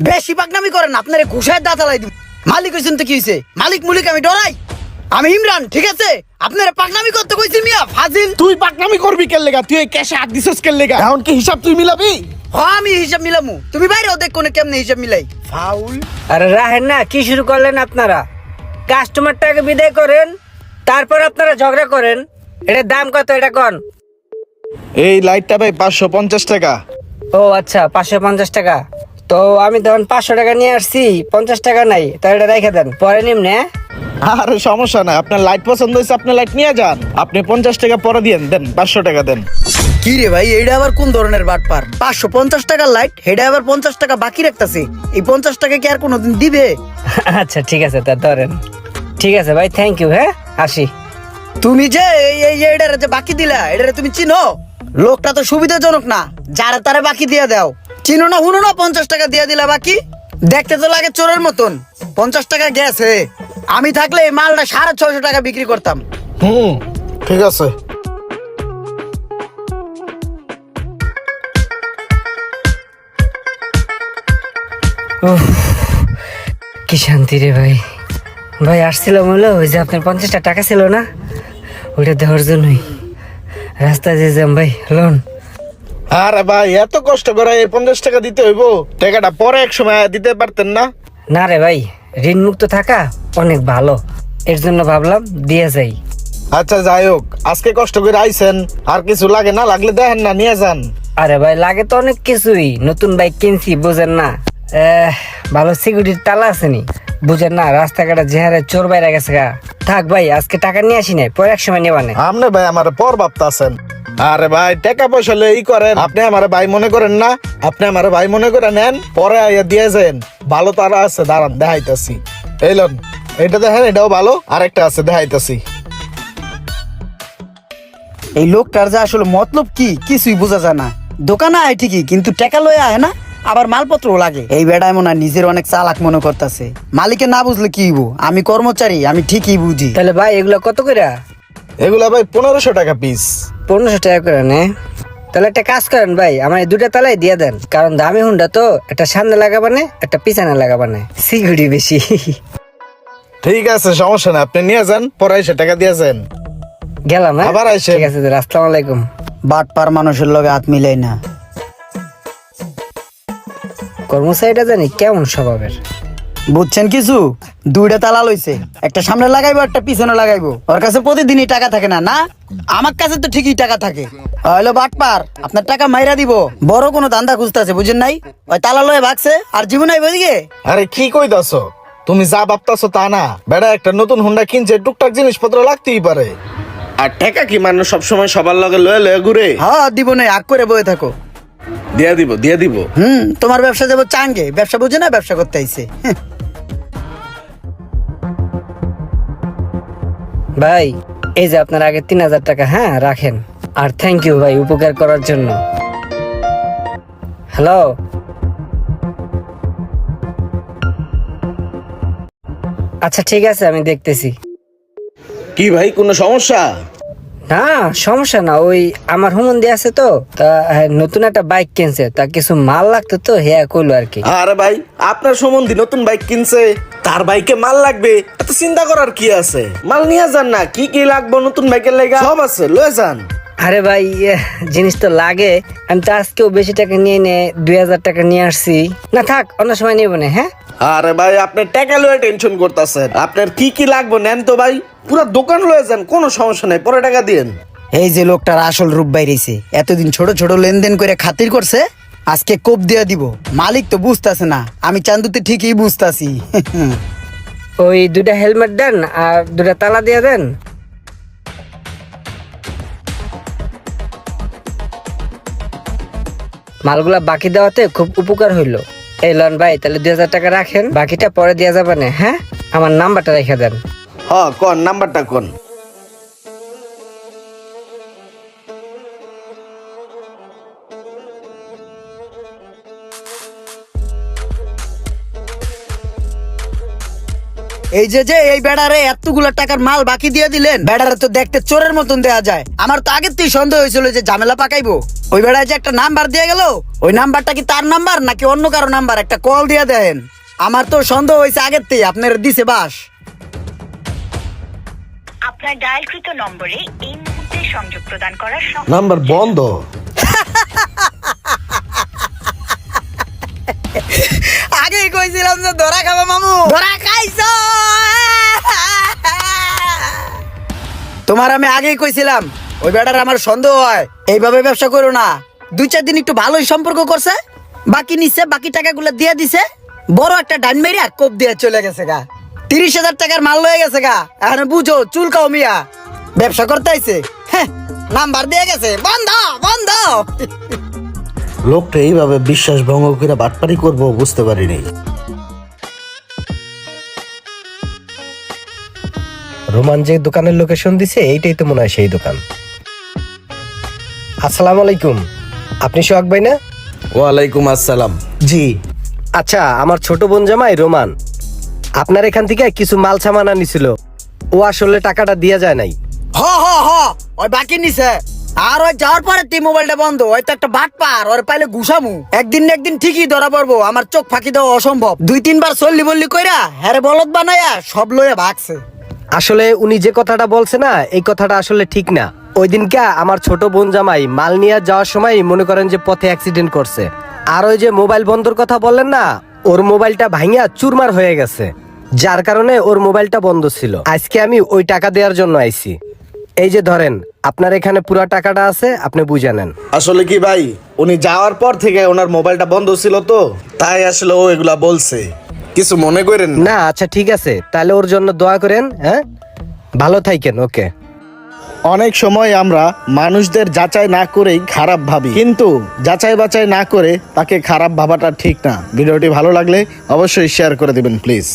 বেশি পাকনামি করেন, আপনারে ঘুষায় দাঁত আলাই দিব। মালিক হইছেন তো কি হইছে? মালিক মুলিক আমি ডরাই? আমি ইমরান, ঠিক আছে? আপনারা পাকনামি করতে কইছি মিয়া, ফাজিল। তুই পাকনামি করবি কেন লেগা? তুই এই ক্যাশে হাত দিছস কেন লেগা? এখন কি হিসাব তুই মিলাবি? আমি হিসাব মিলামু, তুমি বাইরেও দেখ কোনে কেমনে হিসাব মিলাই। ফাউল। আরে রাহেন না, কি শুরু করলেন আপনারা? কাস্টমারটাকে বিদায় করেন, তারপর আপনারা ঝগড়া করেন। এটার দাম কত এটা কোন? এই লাইটটা ভাই 550 টাকা। ও আচ্ছা, 550 টাকা। তো আমি তখন 500 টাকা নিয়ে আসছি, 50 টাকা নাই, তো এটা রেখে দেন, পরে নিমনে। আরে সমস্যা নাই, আপনার লাইট পছন্দ হয়েছে আপনি লাইট নিয়ে যান। আপনি 50 টাকা পরে দিয়েন, দেন 500 টাকা দেন। কি রে ভাই, এইটা আবার কোন ধরনের বাটপার? 550 টাকার লাইট, হেডা আবার 50 টাকা বাকি রাখতাছে। এই 50 টাকা কি আর কোনোদিন দিবে? আচ্ছা ঠিক আছে, তা ধরেন। ঠিক আছে ভাই, থ্যাংক ইউ। হ্যাঁ, আসি। তুমি যে এটারে যে বাকি দিলা, এটারে তুমি চিনো? লোকটা তো সুবিধাজনক না, যারা তারা বাকি দিয়ে দাও। চিনো না, হুনো না, 50 টাকা দিয়ে দিলা বাকি। দেখতে তো লাগে চোরের মতন। 50 টাকা গেছে। আমি থাকলে এই মালটা 650 টাকা বিক্রি করতাম। ঠিক আছে। কি শান্তি রে ভাই। ভাই আসছিলাম হলো, ওই যে আপনার 50টা টাকা ছিল না, ওইটা দেওয়ার জন্যই। রাস্তায় যে যাম ভাই, লোন। আরে ভাই এত কষ্ট করে এই 50 টাকা দিতে হইব? টাকাটা পরে এক সময় দিতে পারতেন না? না রে ভাই, ঋণ মুক্ত থাকা অনেক ভালো, এর জন্য ভাবলাম দিয়ে যাই। আচ্ছা যাই হোক, আজকে কষ্ট করে আইছেন, আর কিছু লাগে না, লাগলে দেখেন না নিয়ে যান। আরে ভাই লাগে তো অনেক কিছুই, নতুন বাইক কিনছি বুঝেন না। ভালো সিকিউরিটির তালা আসেনি বুঝেন না, রাস্তাঘাটে যে হারে চোর বাইরে গেছে গা। থাক ভাই, আজকে টাকা নিয়ে আসি নাই, পরে এক সময় নেবানে। আপনি ভাই আমার পর ভাবতাছেন। আরে ভাই টাকা পয়সা হলে ই করেন, আপনি আমার ভাই মনে করেন না? আপনি আমার ভাই মনে করে নেন, পরে আইয়া দিয়ে যান। ভালো তারা আছে, দাঁড়ান দেখাইতাছি। এই লন, এটা দেখেন, এটাও ভালো, আরেকটা আছে দেখাইতাছি। এই লোকটার যে আসলে মতলব কি কিছুই বোঝা যায় না। দোকানে আয় ঠিকই, কিন্তু টাকা লয়ে আয় না, আবার মালপত্রও লাগে। এই বেড়ায় মনে হয় নিজের অনেক চালাক মনে করতেছে। মালিকে না বুঝলে কি হইব? আমি কর্মচারী, আমি ঠিকই বুঝি। তাহলে ভাই এগুলো কত করে? এগুলা ভাই 1500 টাকা পিস। 1500 টাকা করে নে। তাহলে একটা কাজ করেন ভাই, আমার এই দুটা তালাই দিয়ে দেন, কারণ দামি হুন্ডা তো, একটা সামনে লাগাবানে একটা পিছনে লাগাবানে, সিকিউরিটি বেশি। ঠিক আছে, সমস্যা না, আপনি নিয়ে যান, পরে এসে টাকা দিয়ে যান। গেলাম, হ্যাঁ? আবার আইসেন। ঠিক আছে, আসসালামু আলাইকুম। বাটপার মানুষের লগে হাত মিলাই না। কর্মচারীটা জানি কেমন স্বভাবের। বুঝছেন কিছু? দুইটা তালা লইছে, একটা সামনে লাগাইবো, একটা পিছনে লাগাইবো। ওর কাছে প্রতিদিনই টাকা থাকে না? না, আমার কাছে তো ঠিকই টাকা থাকে। হলো বাটপার, আপনার টাকা মাইরা দিব। বড় কোনো ধান্দা খুঁজতেছে, বুঝেন নাই? ওই তালা লয়ে ভাগছে, আর জীবন আইব দিকে। আরে কি কইতাছ? তুমি যা ভাবতাছো তা না। বেড়া একটা নতুন হুন্ডা কিনছে, টুকটাক জিনিসপত্র লাগতেই পারে। আর টাকা কি মানুষ সবসময় সবার লগে লয়ে লয়ে ঘুরে? হ্যাঁ দিব না, আগ করে বয়ে থাকো। দিয়ে দিব, দিয়ে দিব। তোমার ব্যবসা যাবো চাঙ্গে, ব্যবসা বুঝে না, ব্যবসা করতে আইছে। ভাই এই যে আপনার আগে 3000 টাকা, হ্যাঁ রাখেন। আর থ্যাংক ইউ ভাই উপকার করার জন্য। হ্যালো, আচ্ছা ঠিক আছে, আমি দেখতেছি। কি ভাই কোনো সমস্যা? না সমস্যা না, ওই আমার হুমন্দি আছে তো, তা নতুন একটা বাইক কিনছে, তা কিছু মাল লাগতো তো, হ্যাঁ কইলো আর কি। আরে ভাই আপনার সম্বন্ধী নতুন বাইক কিনছে, তার বাইকে মাল লাগবে, এত চিন্তা করার কি আছে? মাল নিয়ে যান না, কি কি লাগবে নতুন বাইকের লাগা সব আছে, লয়ে যান। আরে ভাই জিনিস তো লাগে, আমি তো আজকেও বেশি টাকা নিয়ে 2000 টাকা নিয়ে আসছি। না থাক, অন্য সময় নিব না, হ্যাঁ? আরে ভাই আপনি টাকা লয়ে টেনশন করতেছেন, আপনার কি কি লাগবে নেন তো ভাই, পুরো দোকান লয়ে যান, কোনো সমস্যা নাই, পরে টাকা দিন। এই যে লোকটার আসল রূপ বাইরেছে, এতদিন ছোট ছোট লেনদেন করে খাতির করছে, আজকে কোপ দিয়া দিব। মালিক তো বুঝতাছে না, আমি চান্দুতে ঠিকই বুঝতাছি। ওই দুটা হেলমেট দেন আর দুটা তালা দিয়ে দেন। মালগুলা বাকি দেওয়াতে খুব উপকার হইলো। এই লন ভাই, তাহলে 2000 টাকা রাখেন, বাকিটা পরে দেওয়া যাবে না, হ্যাঁ? আমার নাম্বারটা রেখে দেন। হ্যাঁ কোন নাম্বারটা কোন? এই যে এই বেড়ারে এতগুলো টাকার মাল বাকি দিয়ে দিলেন, বেড়ারে তো দেখতে চোরের মতন দেয়া যায়। আমার তো আগের থেকে সন্দেহ হয়েছিল যে ঝামেলা পাকাইবো। ওই বেড়ায় যে একটা নাম্বার দিয়ে গেল, ওই নাম্বারটা কি তার নাম্বার নাকি অন্য কারো নাম্বার, একটা কল দিয়ে দেন। আমার তো সন্দেহ হয়েছে আগের থেকে, আপনার দিছে বাস। আপনার ডায়ালকৃত নম্বরে এই মুহূর্তে সংযোগ প্রদান করার নাম্বার বন্ধ। আগেই কইছিলাম যে ধরা খাবো মামু, ধরা খাইছো। তোমার আমি আগেই কইছিলাম ওই বেটার আমার সন্দেহ হয়, এইভাবে ব্যবসা করো না। 2-4 দিন একটু ভালোই সম্পর্ক করছে, বাকি নিচ্ছে, বাকি টাকাগুলো দিয়ে দিছে, বড় একটা ডান মেরিয়া কোপ দিয়ে চলে গেছে গা। 30,000 টাকার মাল লয়ে গেছে গা। এখন বুঝো চুলকাও মিয়া, ব্যবসা করতে আইছে। হ্যাঁ, নাম্বার দিয়ে গেছে, বন্ধ বন্ধ। লোকটা এইভাবে বিশ্বাস ভঙ্গ করে বাটপারি করবো বুঝতে পারিনি। রোমান যে দোকানের লোকেশন দিছে এইটাই তো মনে হয় সেই দোকান। আসসালামু আলাইকুম, আপনি সোহাগ ভাই না? ওয়ালাইকুম আসসালাম। জি। আচ্ছা, আমার ছোট বোন জামাই রোমান আপনার এখান থেকে কিছু মাল সামান আনিছিল, ও আসলে টাকাটা দিয়া যায় নাই। হ হ হ, ওই বাকি নিছে। আর ওই যাওয়ার পরে তুই মোবাইলটা বন্ধ, ওই তো একটা বাট পার, ওর পাইলে ঘুষামু। একদিন না একদিন ঠিকই ধরা পড়বো, আমার চোখ ফাঁকি দেওয়া অসম্ভব। 2-3 বার চল্লি বললি কইরা হ্যারে বলদ বানায়া সব লইয়া ভাগছে। আসলে উনি যে কথাটা বলছে না, এই কথাটা আসলে ঠিক না। ওই দিনকে আমার ছোট বোন জামাই মাল নিয়ে যাওয়ার সময় মনে করেন যে পথে অ্যাক্সিডেন্ট করছে। আর ওই যে মোবাইল বন্ধর কথা বললেন না, ওর মোবাইলটা ভাঙিয়া চুরমার হয়ে গেছে, যার কারণে ওর মোবাইলটা বন্ধ ছিল। আজকে আমি ওই টাকা দেওয়ার জন্য আইছি। এই যে ধরেন, আপনার এখানে পুরো টাকাটা আছে, আপনি বুঝে নেন। আসলে কি ভাই, উনি যাওয়ার পর থেকে ওনার মোবাইলটা বন্ধ ছিল তো, তাই আসলে ও এগুলা বলছে, কিছু মনে করেন না। না, আচ্ছা ঠিক আছে, তাহলে ওর জন্য দোয়া করেন। হ্যাঁ, ভালো থাকেন। ওকে। অনেক সময় আমরা মানুষদের যাচাই না করেই খারাপ ভাবি, কিন্তু যাচাই বাছাই না করে তাকে খারাপ ভাবাটা ঠিক না। ভিডিওটি ভালো লাগলে অবশ্যই শেয়ার করে দিবেন প্লিজ।